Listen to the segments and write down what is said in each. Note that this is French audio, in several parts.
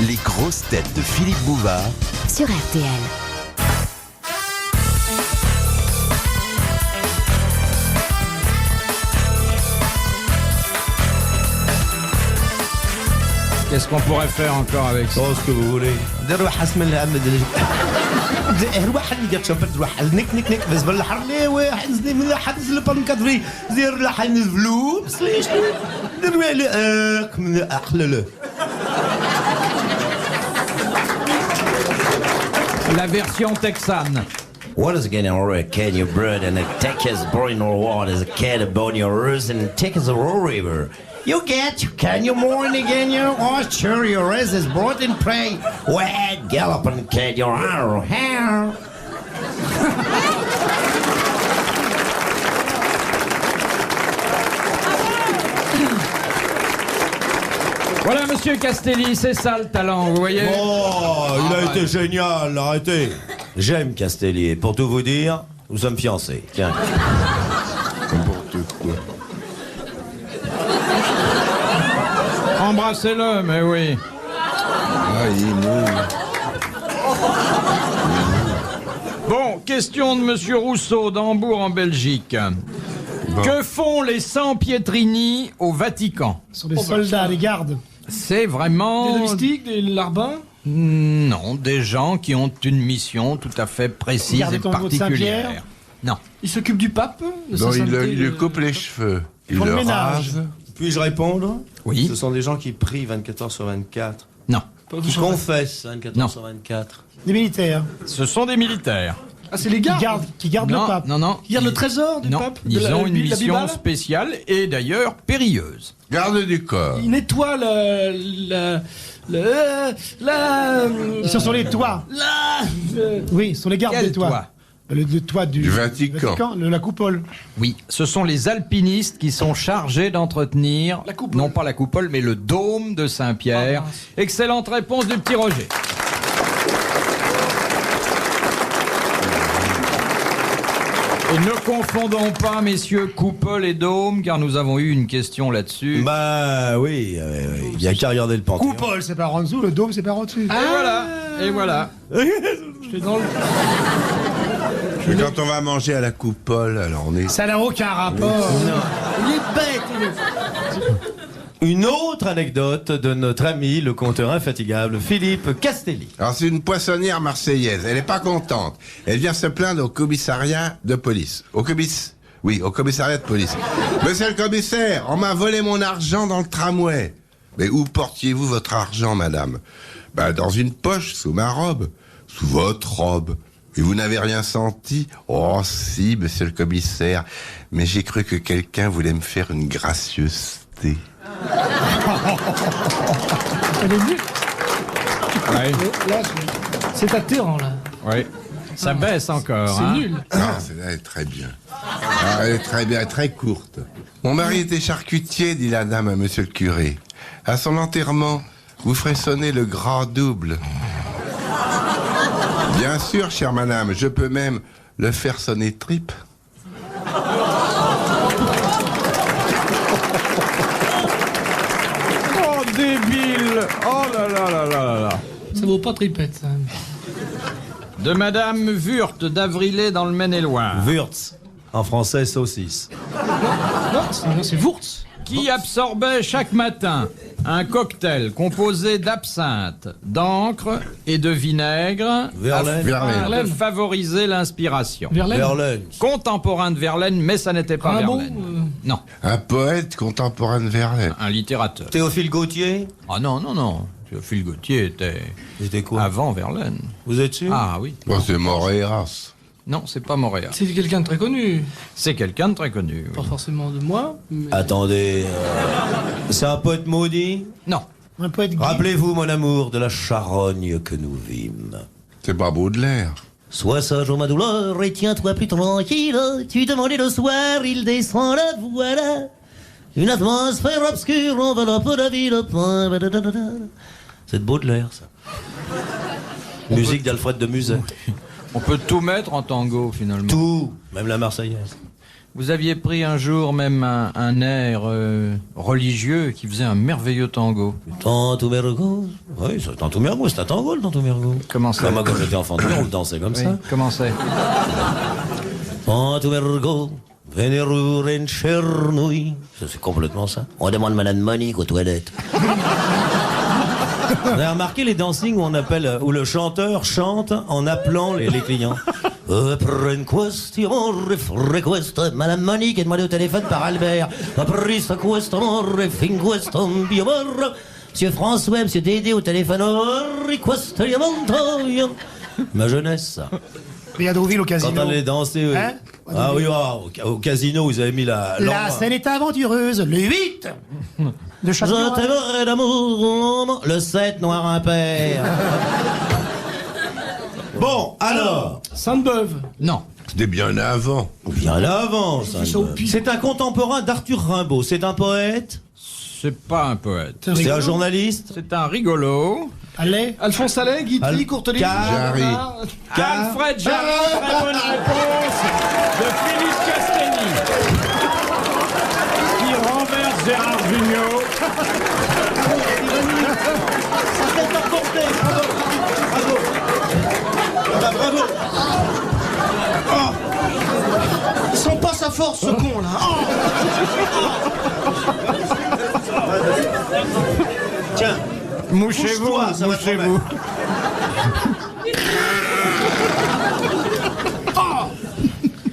Les grosses têtes de Philippe Bouvard sur RTL. Qu'est-ce qu'on pourrait faire encore avec ça? Ce que vous voulez. La version texane. What is getting over a can your bread and a take his brain or what is a cat about your roots and take his roll river? You get you can you morning again you oh sure your rest is brought in prey. Wet gallop and cat your hair. Voilà, monsieur Castelli, c'est ça le talent, vous voyez? Oh, il a été génial, arrêtez. J'aime Castelli. Pour tout vous dire, nous sommes fiancés. Tiens. N'importe quoi. Embrassez-le, mais oui. Ah, il est nul. Bon, question de monsieur Rousseau d'Hambourg en Belgique. Bon. Que font les Sampietrini au Vatican? Ce sont des soldats, des gardes. C'est vraiment... Des domestiques, des larbins. Non, des gens qui ont une mission tout à fait précise Garder et ton mot de particulière. Saint-Pierre. Non. Ils s'occupent du pape. De sa Non, il sainteté, lui coupe les cheveux. Il font le le ménage. rase. Puis-je répondre? Oui. Ce sont des gens qui prient 24 heures sur 24. Non. Qui confessent 24 Non. heures sur 24. Des militaires. Ce sont des militaires. Ah, c'est les gardes qui gardent Non, le pape. non, non. Qui gardent le trésor du Non, pape. ils ont une la mission Bible. spéciale et d'ailleurs périlleuse. Garde du corps. Ils nettoient Euh, Ils sont sur les toits. Oui, ce sont les gardes Quel des toits. toit? Le toit du Vatican. la coupole. Oui, ce sont les alpinistes qui sont chargés d'entretenir, La coupole. non pas la coupole, mais le dôme de Saint-Pierre. Ah, mince. Excellente réponse du petit Roger. Et ne confondons pas, messieurs, coupole et dôme, car nous avons eu une question là-dessus. Bah oui, il n'y a qu'à regarder le Panthéon. Coupole, c'est par en dessous, le dôme, c'est par en dessus. Et voilà, et voilà. Je fais dans le- Mais quand on va manger à la coupole, alors on est... Ça n'a aucun rapport. Il est bête. il est- Une autre anecdote de notre ami, le conteur infatigable, Philippe Castelli. Alors c'est une poissonnière marseillaise, elle est pas contente. Elle vient se plaindre au commissariat de police. Au commissariat de police. Monsieur le commissaire, on m'a volé mon argent dans le tramway. Mais où portiez-vous votre argent, madame? Ben, dans une poche, sous ma robe. Sous votre robe. Et vous n'avez rien senti? Oh si, monsieur le commissaire. Mais j'ai cru que quelqu'un voulait me faire une gracieuseté. Elle est nulle. Ouais, Là, c'est atterrant, là. ouais. Ça baisse encore. C'est hein. nul. Non, celle-là elle est très bien. Ah, elle est très bien, très courte. Mon mari était charcutier, dit la dame à monsieur le curé. À son enterrement, vous ferez sonner le grand double. Bien sûr, chère madame, je peux même le faire sonner triple. Oh, débile! Oh là là là là là là! Ça vaut pas tripette, ça. De Madame Wurth d'Avrilé dans le Maine-et-Loire. Wurtz. En français, saucisse. Non, c'est Wurtz. Qui absorbait chaque matin un cocktail composé d'absinthe, d'encre et de vinaigre Verlaine. afin de favoriser l'inspiration. Verlaine. Verlaine. Contemporain de Verlaine, mais ça n'était pas Rimbaud, Verlaine. Non, Un poète contemporain de Verlaine. un littérateur. Théophile Gautier. Ah non, non, non. Théophile Gautier était C'était quoi? avant Verlaine. Vous êtes sûr? Ah oui. Bon, c'est Moréas. Non, c'est pas Montréal. C'est quelqu'un de très connu. C'est quelqu'un de très connu. oui. Pas forcément de moi, mais... Attendez, c'est un poète maudit? Non. Un poète gay. Rappelez-vous, mon amour, de la charogne que nous vîmes. C'est pas Baudelaire. Sois sage, ô ma douleur, et tiens-toi plus tranquille. Tu demandais le soir, il descend, la voilà. Une atmosphère obscure enveloppe la ville. C'est de Baudelaire, ça. Musique d'Alfred de Musset. On peut tout mettre en tango, finalement. Tout, même la Marseillaise. Vous aviez pris un jour même un air religieux qui faisait un merveilleux tango. Tantumergo. Oui, c'est Tantumergo, c'est un tango le Tantumergo. Comment ça? Moi, quand j'étais enfant, on le dansait comme Oui, ça. comment c'est? Tantumergo, venerur en chernouille. C'est complètement ça. On demande Madame Monique aux toilettes. Vous avez remarqué les dancings où le chanteur chante en appelant les clients. Après une question, request, Madame Monique est demandée au téléphone par Albert. Après sa question, refin question, biomor. Monsieur François, Monsieur Dédé au téléphone, request, ma jeunesse, ça. Il y a Deauville au casino. Quand on allait danser. Hein? Ah oui, au casino, vous avez mis La scène est aventureuse, le 8 de chaque Je t'aimerai d'amour, le 7 noir impair. Bon, alors. Sainte-Beuve. Non. C'était bien avant. Bien avant, ça. C'est un contemporain d'Arthur Rimbaud. C'est un poète. C'est pas un poète. C'est un journaliste. C'est un rigolo. Allez. Alphonse Allais, Guitry, Courteline. Jarry. Alfred Jarry, très bonne réponse de Phyllis Castelli. Qui renverse Gérard Jugnot. Bravo. Ils sont pas sa force, ce con, là. Tiens. Mouchez-vous, Bouge-toi, ça va te mouchez-vous.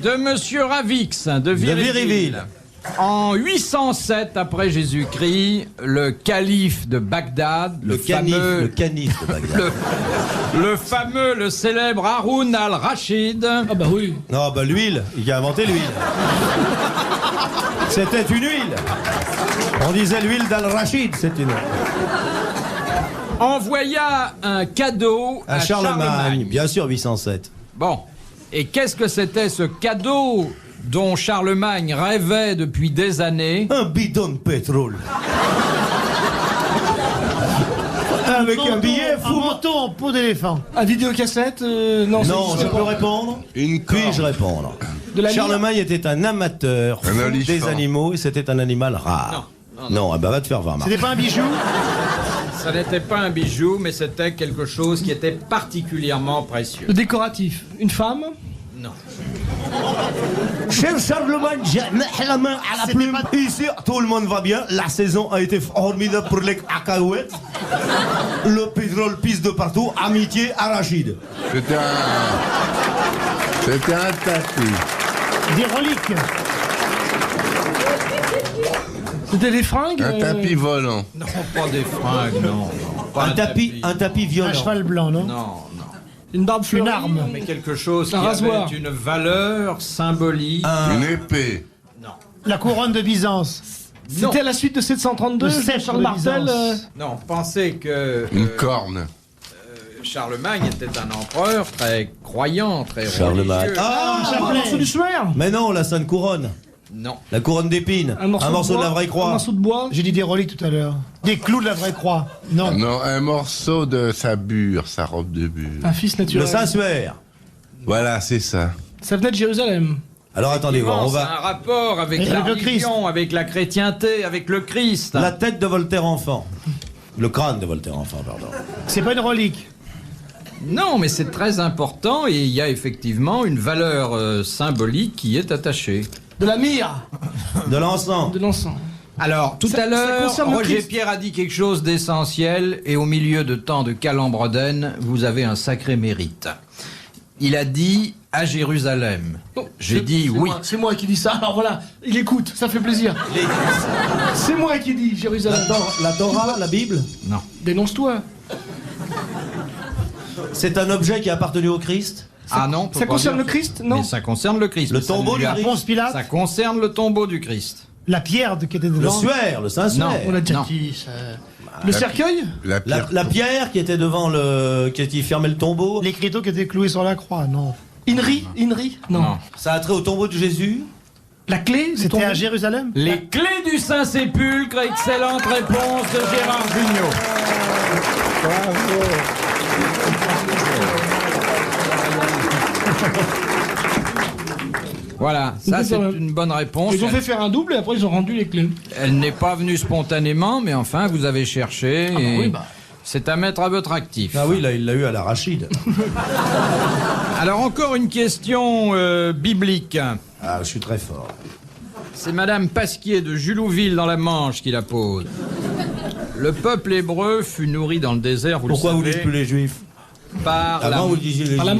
De Monsieur Ravix, de Viryville. En 807 après Jésus-Christ, le calife de Bagdad, Le canif de Bagdad. le célèbre Haroun al-Rachid. Ah bah oui. Non, bah l'huile, il a inventé l'huile. C'était une huile. On disait l'huile d'Al-Rachid, c'est une. Envoya un cadeau à Charlemagne. Bien sûr, 807. Bon, et qu'est-ce que c'était ce cadeau dont Charlemagne rêvait depuis des années? Un bidon de pétrole. Avec un billet Un fou. manteau en peau d'éléphant. Un vidéocassette non, Non, c'est je peux répondre. Une Puis-je corne. répondre? De la Charlemagne était un amateur Un fou olifant. des animaux et c'était un animal rare. Non, ah bah va te faire voir, Marc. C'était pas un bijou? Ça n'était pas un bijou, mais c'était quelque chose qui était particulièrement précieux. Le décoratif. Une femme. Non. Cher Charlemagne, j'ai la main à la plume. Ici, tout le monde va bien. La saison a été formidable pour les cacahuètes. Le pétrole pisse de partout. Amitié, arachide. C'était un tapis. Des reliques. C'était des fringues. Un tapis volant. Non, pas des fringues, non. Pas Un tapis Un violent. cheval blanc, non? Non, non. Une barbe fleurie. Une arme. Mais quelque chose qui Un rasoir. avait une valeur symbolique. Une épée. La couronne de Byzance. Non. C'était à la suite de 732. Le sceptre Charles de Martel. Byzance. Non, pensez que Une corne. Charlemagne était un empereur très croyant, très Charlemagne. religieux. Ah, Un morceau du suaire. mais non, la Sainte Couronne. Non. La couronne d'épines. Un morceau de la vraie Un croix. morceau de bois. J'ai dit des reliques tout à l'heure. Des clous de la vraie croix. Non. Non, un morceau de sa bure, sa robe de bure. Un fils Le naturel. Saint-Suaire. Voilà, c'est ça. Ça venait de Jérusalem. Alors attendez, on C'est un va. rapport avec Et la avec le Christ. religion, avec la chrétienté, avec le Christ. La tête de Voltaire enfant. Le crâne de Voltaire enfant, pardon. C'est pas une relique. Non, mais c'est très important et il y a effectivement une valeur symbolique qui est attachée. De la myrrhe. De l'encens. De l'encens. Alors, tout Ça- à l'heure, ça concerne le Roger Christ. Pierre a dit quelque chose d'essentiel et au milieu de tant de calembredaine, vous avez un sacré mérite. Il a dit à Jérusalem. Non, J'ai c'est- dit c'est oui. moi- C'est moi qui dis ça. Alors voilà, il écoute, ça fait plaisir. C'est moi qui dis Jérusalem. La Torah, la Bible, Non. Dénonce-toi. c'est un objet qui a appartenu au Christ. Ah non, on peut Ça pas concerne dire. le Christ? Non. Mais ça concerne le Christ. Le mais ça tombeau ne lui du a- Christ. Ponce Pilate. Ça concerne le tombeau du Christ. La pierre qui était Le devant. suaire, le Saint-Suaire. On l'a déjà Non. dit. Ça. Le cercueil. La pierre. La pierre qui était devant le. qui fermait le tombeau. L'écriteau qui était cloué sur la croix. Non. Inri. Non. Non. Ça a trait au tombeau de Jésus. La clé. c'est C'était ton- à Jérusalem. Les clés du Saint-Sépulcre, excellente réponse de Gérard Jugnot. Voilà, ça c'est quand même. une bonne réponse. Ils ont fait faire un double et après ils ont rendu les clés. Elle n'est pas venue spontanément, mais enfin, vous avez cherché. bah et oui, bah. C'est à mettre à votre actif. Ah oui, là, il l'a eu à l'arachide. Alors, encore une question biblique. Ah, je suis très fort. C'est Madame Pasquier de Julouville dans la Manche qui la pose. Le peuple hébreu fut nourri dans le désert, vous Pourquoi le vous savez, dites plus les juifs? par Avant, vous disiez les Par juifs.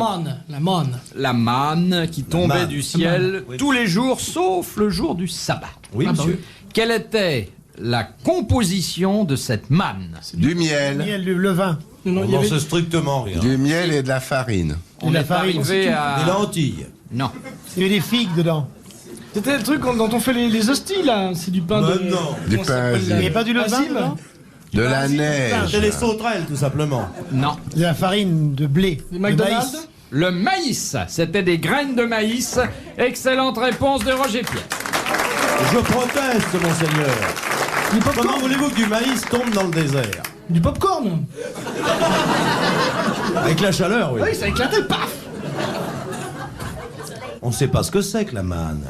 la manne. qui tombait manne. du ciel Oui. tous les jours, sauf le jour du sabbat. Oui, Ah bah monsieur. Quelle était la composition de cette manne? Du miel. Miel, le levain. Non, On il y n'en avait- sait strictement rien. Du miel et de la farine. On la est farine, arrivé Des à... lentilles. Non. Il y avait des figues dedans. C'était le truc dont on fait les hosties là. C'est du pain Bah de. non. Du comment ça pain s'appelle, azime. là Il n'y avait pas du levain Azime, dedans. De la neige. C'est les sauterelles, tout simplement. Non. De la farine de blé. Des de McDonald's. maïs. Le maïs. C'était des graines de maïs. Excellente réponse de Roger Pierre. Je proteste, monseigneur. Du Comment popcorn. voulez-vous que du maïs tombe dans le désert? Du popcorn. Avec la chaleur, oui. Oui, ça a éclaté, paf. On ne sait pas ce que c'est que la manne.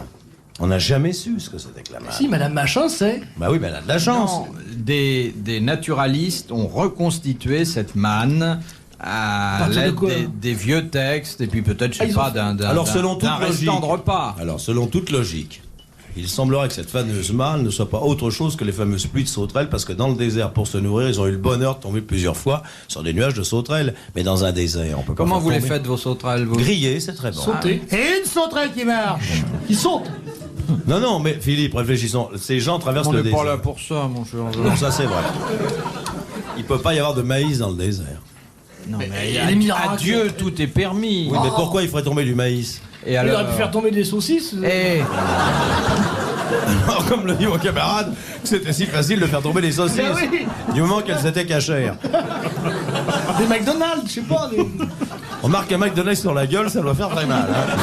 On n'a jamais su ce que c'était que la manne. Si, Madame Machin, c'est. Bah oui, mais elle a de la chance. Non, des naturalistes ont reconstitué cette manne à Partir de l'aide quoi des vieux textes et puis peut-être, je sais ils pas, ont- d'un Alors, selon toute d'un logique. restant de repas. Alors, selon toute logique, il semblerait que cette fameuse manne ne soit pas autre chose que les fameuses pluies de sauterelles, parce que dans le désert, pour se nourrir, ils ont eu le bonheur de tomber plusieurs fois sur des nuages de sauterelles. Mais dans un désert, on peut pas Comment faire vous les tomber. faites, vos sauterelles, vous? Griller, c'est très bon. Sauté. Et une sauterelle qui marche. Ils sautent. Non, non, mais Philippe, réfléchissons. Ces gens traversent On le n'est désert. pas là pour ça, mon cher. Non, ça c'est vrai. Il peut pas y avoir de maïs dans le désert. Non, mais les miracles. à Dieu, tout est permis. Oui, mais pourquoi il ferait tomber du maïs? Et Il alors, aurait pu faire tomber des saucisses. Eh, Alors, comme le dit mon camarade, c'était si facile de faire tomber les saucisses. Ah oui. Du moment qu'elles étaient cachères. Des McDonald's, je sais pas. Des... On marque un McDonald's sur la gueule, ça doit faire très mal. Hein.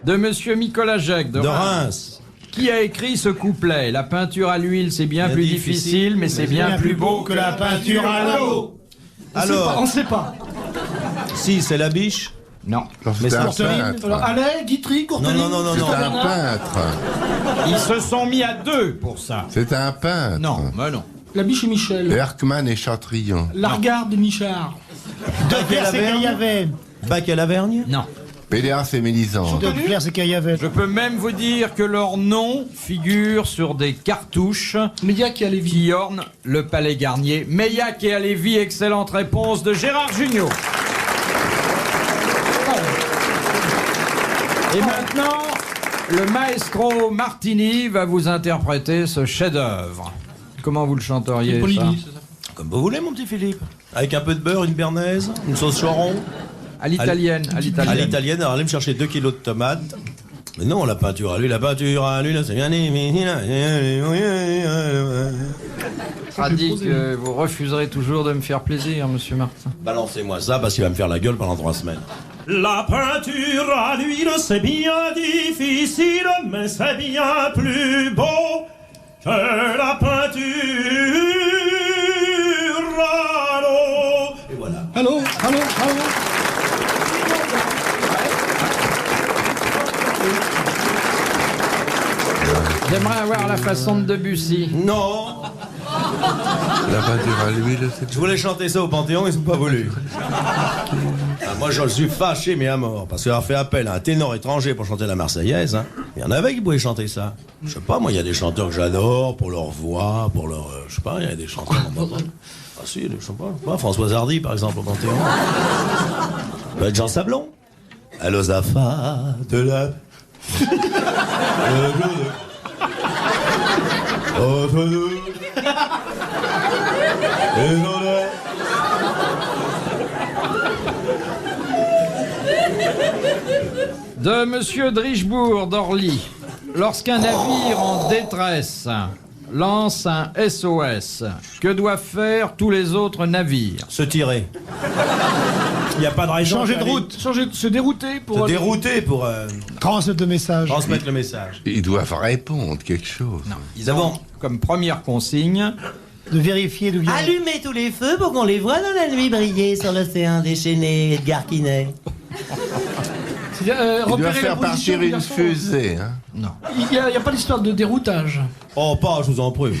de Monsieur Nicolas Jacques de De Reims. Reims. Qui a écrit ce couplet? La peinture à l'huile, c'est bien Bien plus difficile, difficile, mais c'est bien plus beau que la peinture à l'eau. Alors, On sait pas. si, c'est la biche. Non. Non, Mais c'était un Courteline. peintre. Alors, Allais, Guitry, Courteline. Non. C'était un peintre. Ils se sont mis à deux pour ça. C'était un peintre. Non, mais non. La biche et Michel. Erckmann et Chatrion. Largarde et Michard. De Pierre, c'est qu'il y avait. Bac à Lavergne. Non. Péléas et Mélisande. De Pierre, c'est qu'il y avait. Je peux même vous dire que leur nom figure sur des cartouches Médiac et Alévi. qui ornent le palais Garnier. Meillac et Alévi, excellente réponse de Gérard Jugnot. Et maintenant, le maestro Martini va vous interpréter ce chef-d'œuvre. Comment vous le chanteriez, ça? Poligny, c'est ça. Comme vous voulez, mon petit Philippe. Avec un peu de beurre, une bernaise, une sauce choron. À l'italienne, à À l'italienne. l'italienne, alors allez me chercher 2 kilos de tomates. Mais non, la peinture à l'huile, là, c'est bien. A dit que vous refuserez toujours de me faire plaisir, monsieur Martin. Balancez-moi ça parce qu'il va me faire la gueule pendant 3 semaines. La peinture à l'huile, c'est bien difficile, mais c'est bien plus beau que la peinture à l'eau. Et voilà. Allô. J'aimerais avoir la façon de Debussy. Non, La peinture à l'huile, c'est je voulais chanter ça au Panthéon, ils n'ont pas voulu. Ah, moi, je suis fâché, mais à mort, parce qu'avoir fait appel à un ténor étranger pour chanter la Marseillaise, hein, il y en avait qui pouvaient chanter ça. Je sais pas, moi, il y a des chanteurs que j'adore pour leur voix, pour leur. Je sais pas, il y a des chanteurs. Ah, si, je sais pas, Françoise Hardy, par exemple, au Panthéon. Ça peut être Jean Sablon. Allô, Zafa de la. Entre nous. Et dans l'air. De monsieur Drichebourg d'Orly. Lorsqu'un navire en détresse lance un SOS, que doivent faire tous les autres navires? Se tirer. Il n'y a pas de raison. Changer de qu'elle route. Se dérouter pour. Se aller- dérouter pour Transmettre le message. transmettre le message. Ils doivent répondre quelque chose. Ils ont comme première consigne De vérifier d'où vient. Allumez tous les feux pour qu'on les voit dans la nuit briller sur l'océan déchaîné, Edgar Quinet. Il doit repérer faire la position partir du une garçon. fusée. Hein. Non. Il n'y a pas l'histoire de déroutage. Oh, pas, je vous en prie.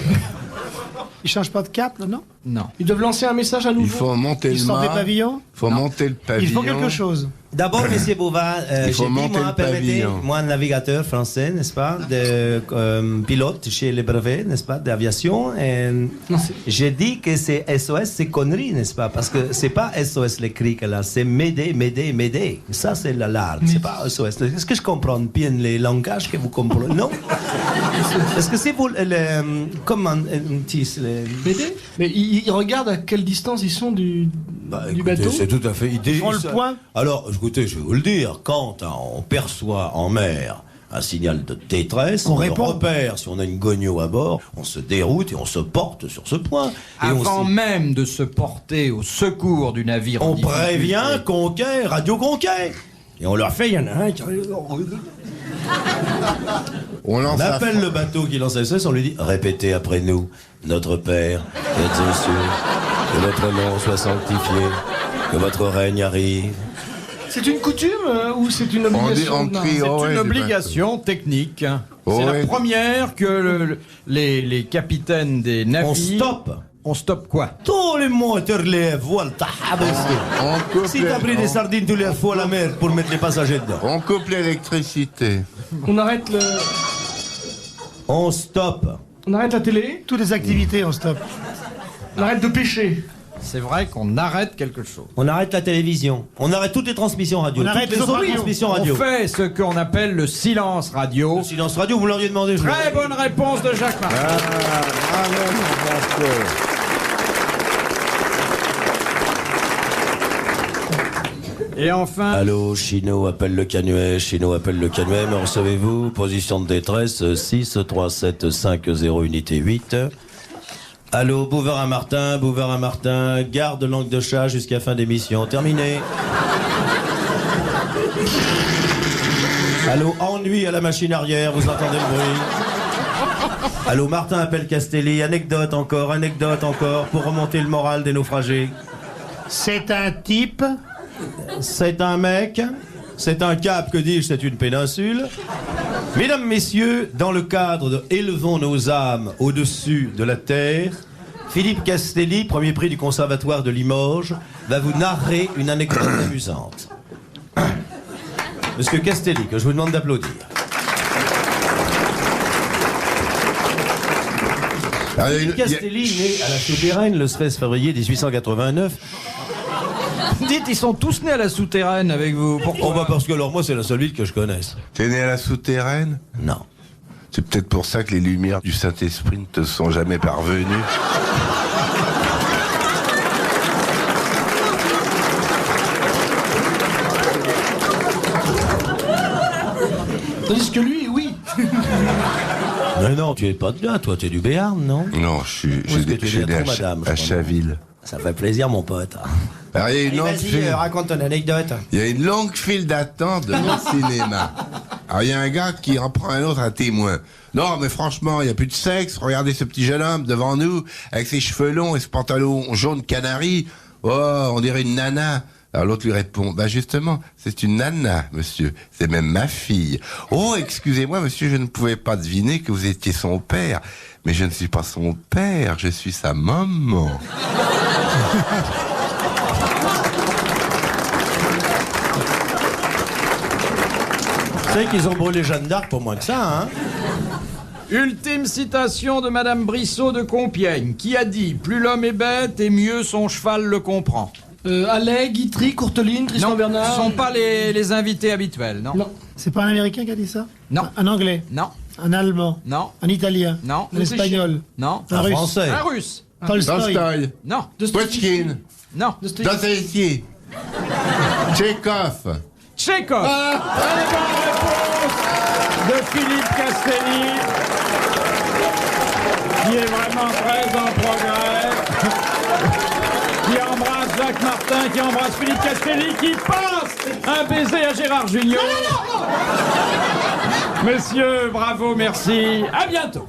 Ils changent pas de cap, là, non? Non. Ils doivent lancer un message à nouveau. Il faut monter Ils le sortent des mât. pavillons? Il faut monter le pavillon. Ils font quelque chose. D'abord, Monsieur Bouvard, Il faut j'ai dit, monter moi, le permettez, pavillon. moi, navigateur français, n'est-ce pas, pilote chez les brevets, n'est-ce pas, d'aviation, et j'ai dit que c'est SOS, c'est connerie, n'est-ce pas, parce que c'est pas SOS les cris que là, c'est m'aider, m'aider, m'aider. Ça, c'est l'alarme, c'est pas SOS. Est-ce que je comprends bien les langages que vous comprenez? Non? Est-ce que c'est pour comment M'aider. Mais ils regardent à quelle distance ils sont du Écoutez, bateau. c'est tout à fait idée. Ils font le point. Alors, écoutez, je vais vous le dire. Quand on perçoit en mer un signal de détresse, On le répond. repère. Si on a une gogno à bord, on se déroute et on se porte sur ce point. Et Avant on, même de se porter au secours du navire, en on difficulté, prévient Conquet, Radio Conquet. Et on leur fait, il y en a un qui... On lance On la appelle le bateau qui lance SOS, on lui dit répétez après nous, notre Père, qui êtes aux cieux, que votre nom soit sanctifié, que votre règne arrive. C'est une coutume ou c'est une obligation? on crie, Non. oh C'est ouais, une c'est obligation technique. Oh C'est ouais. la première que les capitaines des navires... On stoppe. On stoppe quoi? Tous les moteurs, les voiles, On coupe, si t'as pris des sardines tous les fois à la mer pour mettre les passagers dedans. on coupe l'électricité. On arrête On stoppe. on arrête la télé. Toutes les activités, on stoppe. On arrête de pêcher. C'est vrai qu'on arrête quelque chose. On arrête la télévision. On arrête toutes les transmissions radio. On arrête toutes les les autres radios. transmissions On radio. fait ce qu'on appelle le silence radio. Le silence radio, vous l'auriez demandé. je Très l'aurais bonne réponse de Jacques Martin. Bravo, mon Blanco. Et enfin, Allô, Chino appelle le Canuet, Chino appelle le Canuet, me recevez-vous? Position de détresse, 6 3 7 5 0 unité 8. Allô, Bouvard à Martin, garde langue de chat jusqu'à fin d'émission. Terminé. Allô, ennui à la machine arrière, vous entendez le bruit? Allô, Martin appelle Castelli, anecdote encore, pour remonter le moral des naufragés. C'est un type. C'est un mec, c'est un cap, que dis-je, c'est une péninsule. Mesdames, messieurs, dans le cadre de Élevons nos âmes au-dessus de la terre, Philippe Castelli, premier prix du Conservatoire de Limoges, va vous narrer une anecdote amusante. Monsieur Castelli, que je vous demande d'applaudir. Alors, il y a Philippe une- il y a- Castelli, né à la Souterraine le 16 février 1889. dites, ils sont tous nés à la souterraine avec vous. Pourquoi? Oh bah parce que alors moi c'est la seule ville que je connaisse. T'es né à la souterraine? Non. C'est peut-être pour ça que les lumières du Saint-Esprit ne te sont jamais parvenues. Tandis que lui, oui. Mais non, tu es pas de là, toi, tu es du Béarn, non? Non, Où est-ce que tu je suis es né à, trop, madame, à je crois. Chaville. Ça fait plaisir, mon pote. Alors, il y a une longue file- raconte ton anecdote. il y a une longue file d'attente de mon cinéma. Alors, il y a un gars qui en prend un autre à témoin. Non, mais franchement, il n'y a plus de sexe. Regardez ce petit jeune homme devant nous, avec ses cheveux longs et ce pantalon jaune canari. Oh, on dirait une nana. Alors l'autre lui répond, bah justement, c'est une nana, monsieur. C'est même ma fille. Oh, excusez-moi, monsieur, je ne pouvais pas deviner que vous étiez son père. Mais je ne suis pas son père, je suis sa maman. Tu sais qu'ils ont brûlé Jeanne d'Arc pour moins que ça, hein? Ultime citation de Madame Brissot de Compiègne, qui a dit « Plus l'homme est bête et mieux son cheval le comprend Allais, Guitry, Courteline, ». Tristan Non, Bernard. ce ne sont pas les invités habituels, non. Non. C'est pas un Américain qui a dit ça? Non. Un Anglais? Non, Un Allemand? non, Un Italien? non, Un Espagnol? non, Un Un Russe? français. un russe, Tolstoï? Tolstoï, non, Pouchkine, non, Dostoïevski, Tchekhov. Tchekhov. Très bonne réponse de Philippe Castelli, qui est vraiment très en progrès, qui embrasse Jacques Martin, qui embrasse Philippe Castelli, qui passe un baiser à Gérard Junior. Messieurs, bravo, merci, à bientôt.